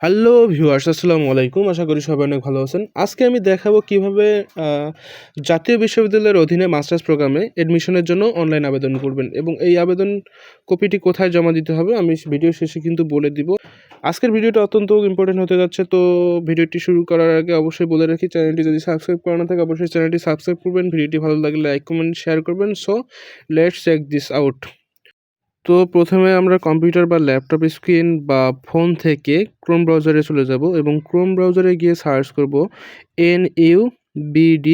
Hello viewers, আসসালামু আলাইকুম। আশা করি সবাই অনেক ভালো আছেন। আজকে আমি দেখাবো কিভাবে জাতীয় বিশ্ববিদ্যালয়ের অধীনে মাস্টার্স প্রোগ্রামে অ্যাডমিশনের জন্য অনলাইন আবেদন করবেন এবং এই আবেদন কপিটি কোথায় জমা দিতে হবে আমি ভিডিও শেষে কিন্তু বলে দিব। আজকের ভিডিওটা অত্যন্ত ইম্পর্টেন্ট হতে যাচ্ছে, তো ভিডিওটি শুরু করার আগে অবশ্যই বলে রাখি, চ্যানেলটি যদি সাবস্ক্রাইব করা না থাকে অবশ্যই চ্যানেলটি সাবস্ক্রাইব করবেন। ভিডিওটি ভালো লাগলে লাইক, কমেন্ট, শেয়ার করবেন। So let's check this out. তো প্রথমে আমরা কম্পিউটার বা ল্যাপটপ স্ক্রিন বা ফোন থেকে ক্রোম ব্রাউজারে চলে যাব এবং ক্রোম ব্রাউজারে গিয়ে সার্চ করব NUBD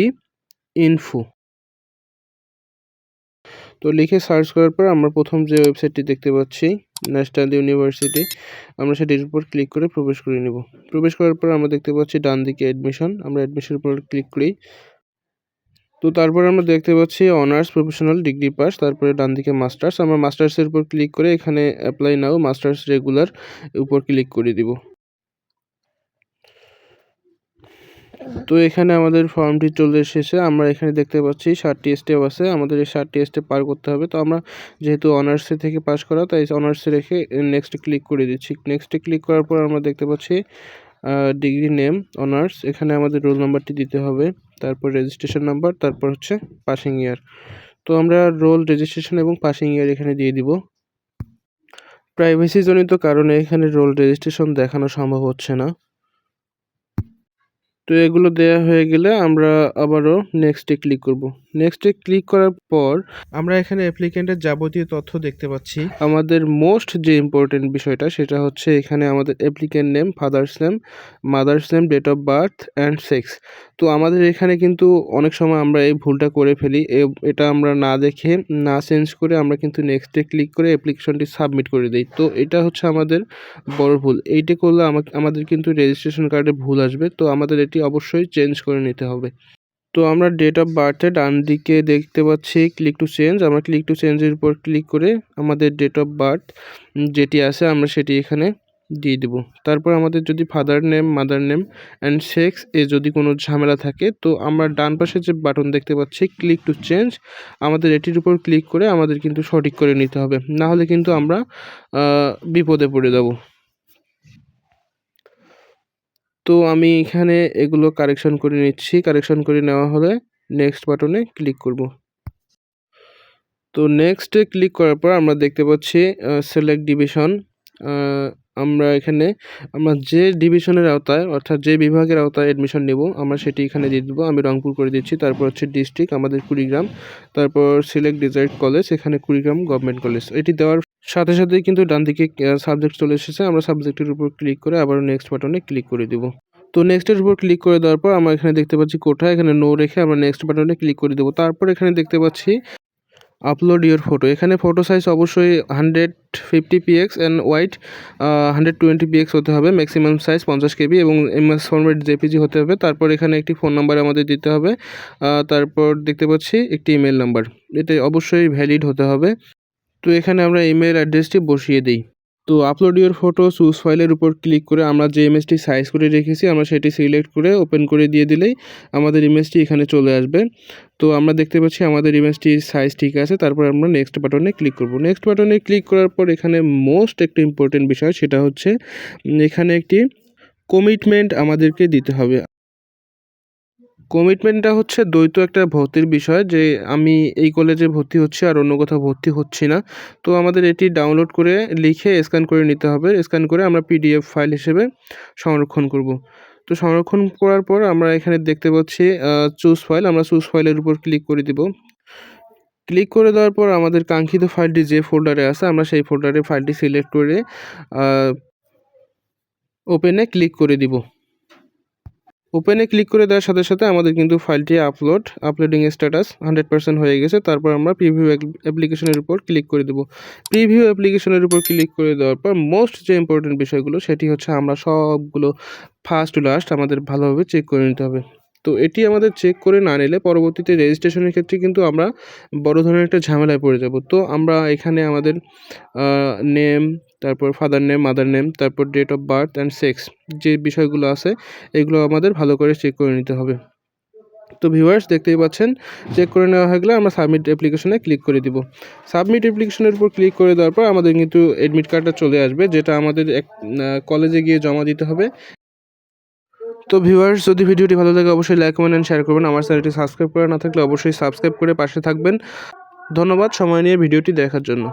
ইনফো। তো লিখে সার্চ করার পর আমরা প্রথম যে ওয়েবসাইটটি দেখতে পাচ্ছি ন্যাশনাল ইউনিভার্সিটি, আমরা সেটির উপর ক্লিক করে প্রবেশ করে নেব। প্রবেশ করার পর আমরা দেখতে পাচ্ছি ডান দিকে অ্যাডমিশন, আমরা অ্যাডমিশনের উপর ক্লিক করি। তো তারপরে আমরা দেখতে পাচ্ছি অনার্স প্রফেশনাল ডিগ্রি পাস, তারপরে ডান দিকে মাস্টার্স, আমরা মাস্টার্সের উপর ক্লিক করে এখানে অ্যাপ্লাই নাও মাস্টার্স রেগুলার উপর ক্লিক করে দিব। তো এখানে আমাদের ফর্মটি চলে এসেছে। আমরা এখানে দেখতে পাচ্ছি 7টি স্টেপ আছে, আমাদের এই 7টি স্টেপ পার করতে হবে। তো আমরা যেহেতু অনার্সে থেকে পাস করা, তাই অনার্সে রেখে নেক্সট ক্লিক করে দিচ্ছি। নেক্সটে ক্লিক করার পর আমরা দেখতে পাচ্ছি ডিগ্রি নেম অনার্স, এখানে আমাদের রোল নাম্বারটি দিতে হবে, তারপর রেজিস্ট্রেশন নাম্বার, তারপর হচ্ছে পাসিং ইয়ার। তো আমরা রোল, রেজিস্ট্রেশন এবং পাসিং ইয়ার এখানে দিয়ে দিব। প্রাইভেসি জনিত কারণে এখানে রোল রেজিস্ট্রেশন দেখানো সম্ভব হচ্ছে না। তো এগুলো দেয়া হয়ে গেলে আমরা আবারও নেক্সটে ক্লিক করব। নেক্সটে ক্লিক করার পর আমরা এখানে অ্যাপ্লিকেন্টের যাবতীয় তথ্য দেখতে পাচ্ছি। আমাদের মোস্ট যে ইম্পর্টেন্ট বিষয়টা সেটা হচ্ছে এখানে আমাদের applicant name, father's name, mother's name, date of birth and sex. তো আমাদের এখানে কিন্তু অনেক সময় আমরা এই ভুলটা করে ফেলি, এটা আমরা না দেখে না চেঞ্জ করে আমরা কিন্তু নেক্সটে ক্লিক করে অ্যাপ্লিকেশনটি সাবমিট করে দিই। তো এটা হচ্ছে আমাদের বড় ভুল। এইটা করলে আমাদের কিন্তু রেজিস্ট্রেশন কার্ডে ভুল আসবে, তো আমাদের এটি অবশ্যই চেঞ্জ করে নিতে হবে। তো আমরা ডেট অফ বার্থে ডান দিকে দেখতে পাচ্ছি ক্লিক টু চেঞ্জ, আমরা ক্লিক টু চেঞ্জের উপর ক্লিক করে আমাদের ডেট অফ বার্থ যেটি আছে আমরা সেটি এখানে দিয়ে দেব। তারপর আমাদের যদি father name, mother name and sex যদি কোনো ঝামেলা থাকে, তো আমরা ডান পাশে যে বাটন দেখতে পাচ্ছি ক্লিক টু চেঞ্জ, আমাদের এটির উপর ক্লিক করে আমাদের কিন্তু সঠিক করে নিতে হবে, না হলে কিন্তু আমরা বিপদে পড়ে যাব। তো আমি এখানে এগুলো কারেকশন করে নিচ্ছি। কারেকশন করে নেওয়া হলে নেক্সট বাটনে ক্লিক করব। তো নেক্সটে ক্লিক করার পর আমরা দেখতে পাচ্ছি সিলেক্ট ডিভিশন। আমরা এখানে আমরা যে ডিভিশনের আওতায় অর্থাৎ যে বিভাগের আওতায় অ্যাডমিশন নেব আমরা সেটি এখানে দিয়ে দেবো। আমি রংপুর করে দিচ্ছি। তারপর হচ্ছে ডিস্ট্রিক্ট আমাদের কুড়িগ্রাম, তারপর সিলেক্ট ডিজায়ার্ড কলেজ, এখানে কুড়িগ্রাম গভর্নমেন্ট কলেজ। এটি দেওয়ার সাথে সাথেই কিন্তু ডান দিকে সাবজেক্ট চলে এসেছে, আমরা সাবজেক্টের উপর ক্লিক করে আবার নেক্সট বাটনে ক্লিক করে দেবো। তো নেক্সটের উপর ক্লিক করে দেওয়ার পর আমরা এখানে দেখতে পাচ্ছি কোটা, এখানে নো রেখে আমরা নেক্সট বাটনে ক্লিক করে দেবো। তারপর এখানে দেখতে পাচ্ছি আপলোড ইওর ফটো, এখানে ফটো সাইজ অবশ্যই 150px অ্যান্ড ওয়াইড 120px হতে হবে, ম্যাক্সিমাম সাইজ 50 KB এবং এমএস ফরম্যাট জেপিজি হতে হবে। তারপর এখানে একটি ফোন নাম্বার আমাদের দিতে হবে, তারপর দেখতে পাচ্ছি একটি ইমেল নাম্বার, এটা অবশ্যই ভ্যালিড হতে হবে। তো এখানে আমরা ইমেল অ্যাড্রেসটি বসিয়ে দিই। তো আপলোড ইওর ফটো চুজ ফাইলের উপর ক্লিক করে আমরা যে ইমেজটি সাইজ করে রেখেছি আমরা সেটি সিলেক্ট করে ওপেন করে দিয়ে দিলেই আমাদের ইমেজটি এখানে চলে আসবে। তো আমরা দেখতে পাচ্ছি আমাদের ইমেজটির সাইজ ঠিক আছে। তারপর আমরা নেক্সট বাটনে ক্লিক করব। নেক্সট বাটনে ক্লিক করার পর এখানে মোস্ট একটা ইম্পর্টেন্ট বিষয় সেটা হচ্ছে এখানে একটি কমিটমেন্ট আমাদেরকে দিতে হবে। কমিটমেন্টটা হচ্ছে দ্বৈত একটা ভর্তির বিষয়, যে আমি এই কলেজে ভর্তি হচ্ছি আর অন্য কোথাও ভর্তি হচ্ছি না। তো আমাদের এটি ডাউনলোড করে লিখে স্ক্যান করে নিতে হবে। স্ক্যান করে আমরা পিডিএফ ফাইল হিসেবে সংরক্ষণ করব। তো সংরক্ষণ করার পর আমরা এখানে দেখতে পাচ্ছি চুজ ফাইল, আমরা চুজ ফাইলের উপর ক্লিক করে দিব। ক্লিক করে দেওয়ার পর আমাদের কাঙ্ক্ষিত ফাইলটি যে ফোল্ডারে আছে আমরা সেই ফোল্ডারে ফাইলটি সিলেক্ট করে ওপেনে ক্লিক করে দিব। ওপেনে ক্লিক করে দেওয়ার সাথে সাথে আমাদের কিন্তু ফাইলটি আপলোডিং স্ট্যাটাস 100% হয়ে গেছে। তারপর আমরা প্রিভিউ অ্যাপ্লিকেশনের উপর ক্লিক করে দেবো। প্রিভিউ অ্যাপ্লিকেশনের উপর ক্লিক করে দেওয়ার পর মোস্ট যে ইম্পর্টেন্ট বিষয়গুলো সেটি হচ্ছে আমরা সবগুলো ফার্স্ট টু লাস্ট আমাদের ভালোভাবে চেক করে নিতে হবে। তো এটি আমাদের চেক করে না নিলে পরবর্তীতে রেজিস্ট্রেশনের ক্ষেত্রে কিন্তু আমরা বড় ধরনের একটা ঝামেলায় পড়ে যাব। তো আমরা এখানে আমাদের নেম, তারপর ফাদার নেম, মাদার নেম, তারপর date of birth and sex যে বিষয়গুলো আছে এগুলো আমাদের ভালো করে চেক করে নিতে হবে। তো ভিউয়ার্স দেখতেই পাচ্ছেন চেক করে নেওয়া হয়ে গেলে আমরা সাবমিট অ্যাপ্লিকেশনে ক্লিক করে দিব। সাবমিট অ্যাপ্লিকেশনের উপর ক্লিক করে দেওয়ার পর আমাদের কিন্তু অ্যাডমিট কার্ডটা চলে আসবে, যেটা আমাদের কলেজে গিয়ে জমা দিতে হবে। তো ভিউয়ার্স, যদি ভিডিওটি ভালো লাগে অবশ্যই লাইক কমেন্ট এন্ড শেয়ার করবেন। আমার চ্যানেলটি সাবস্ক্রাইব করা না থাকলে অবশ্যই সাবস্ক্রাইব করে পাশে থাকবেন। ধন্যবাদ সময় নিয়ে ভিডিওটি দেখার জন্য।